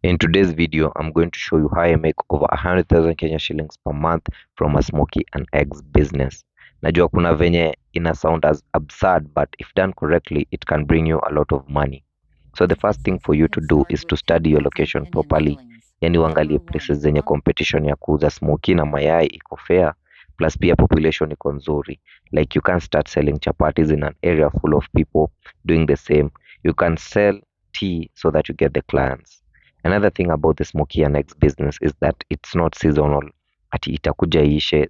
In today's video, I'm going to show you how I make over 100,000 Kenya shillings per month from a smoky and eggs business. Najua kuna venye ina sound as absurd, but if done correctly, it can bring you a lot of money. So the first thing for you to do is to study your location properly. Yani uangalie places zenye competition ya kuuza smoky na mayai iko fair, plus pia population iko nzuri. Like you can start selling chapatis in an area full of people doing the same. You can sell tea so that you get the clients. Another thing about the smoky and eggs business is that it's not seasonal. Ati itakuja iishe.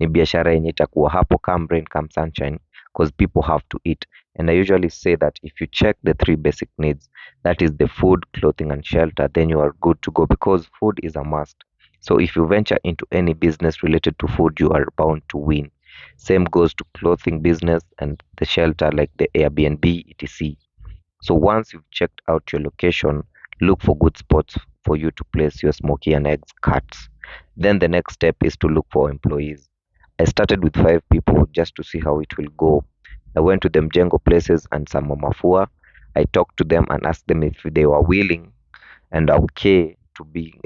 Ni biashara yenye itakuwa hapo come rain come sunshine, because people have to eat. And I usually say that if you check the three basic needs, that is the food, clothing, and shelter, then you are good to go, because food is a must. So if you venture into any business related to food, you are bound to win. Same goes to clothing business and the shelter, like the Airbnb, etc. So once you've checked out your location, look for good spots for you to place your smoky and eggs carts. Then the next step is to look for employees. I started with 5 people just to see how it will go. I went to the Mjengo places and some Mafua. I talked to them and asked them if they were willing and okay to be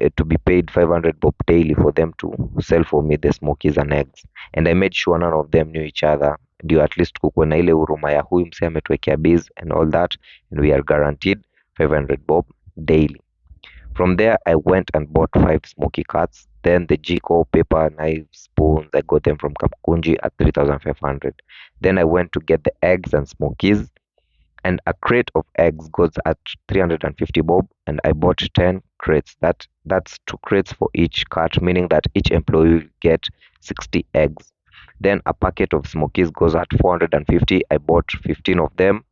paid 500 bob daily for them to sell for me the smokies and eggs. And I made sure none of them knew each other, ndio at least kukuwe na ile huruma ya huyu msee ametuwekea biz and all that, and we are guaranteed 500 bob daily. From there, I went and bought 5 smoky carts. Then the jiko, paper, knives, spoons, I got them from Kapukunji at 3,500. Then I went to get the eggs and smokies, and a crate of eggs goes at 350 bob, and I bought 10 crates. That's 2 crates for each cart, meaning that each employee will get 60 eggs. Then a packet of smokies goes at 450. I bought 15 of them,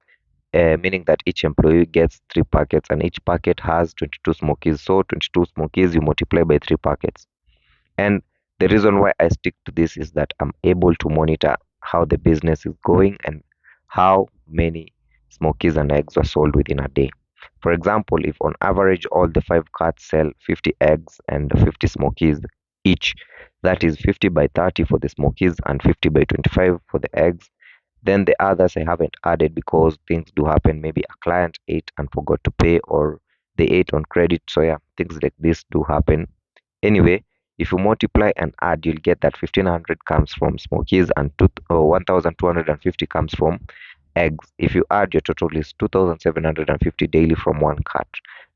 meaning that each employee gets 3 packets, and each packet has 22 smokies. So 22 smokies you multiply by 3 packets. And the reason why I stick to this is that I'm able to monitor how the business is going and how many smokies and eggs are sold within a day. For example, if on average all the 5 carts sell 50 eggs and 50 smokies each, that is 50 by 30 for the smokies and 50 by 25 for the eggs. Then the others I haven't added because things do happen. Maybe a client ate and forgot to pay, or they ate on credit. So yeah, things like this do happen. Anyway, if you multiply and add, you'll get that 1500 comes from smokies and 1250 comes from eggs. If you add, your total is 2750 daily from one cart.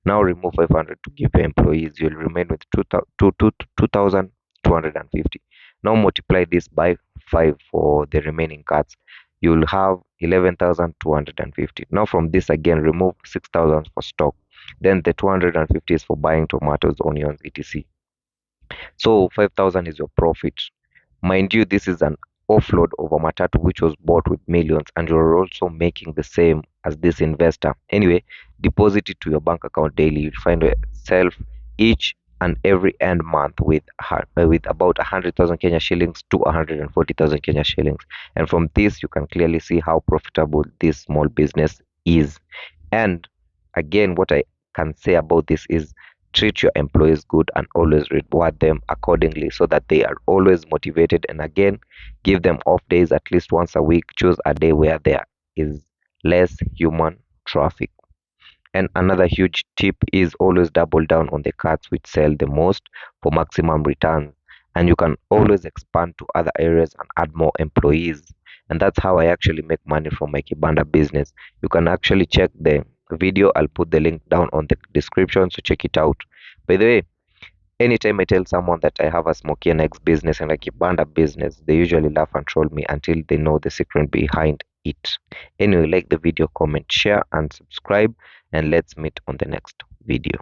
Now remove 500 to give your employees, you'll remain with 2250. Now multiply this by 5 for the remaining carts, you'll have 11,250. Now from this again, remove 6,000 for stock. Then the 250 is for buying tomatoes, onions, etc. So 5,000 is your profit. Mind you, this is an offload of a matatu which was bought with millions, and you're also making the same as this investor. Anyway, deposit it to your bank account daily. You'll find yourself each and every end month with about 100,000 Kenya shillings to 140,000 Kenya shillings. And from this, you can clearly see how profitable this small business is. And again, what I can say about this is treat your employees good and always reward them accordingly, so that they are always motivated. And again, give them off days at least once a week. Choose a day where there is less human traffic. And another huge tip is always double down on the carts which sell the most for maximum returns. And you can always expand to other areas and add more employees. And that's how I actually make money from my Kibanda business. You can actually check the video. I'll put the link down on the description, so check it out. By the way, anytime I tell someone that I have a smoky and eggs business and a Kibanda business, they usually laugh and troll me until they know the secret behind it. Anyway, like the video, comment, share, and subscribe, and let's meet on the next video.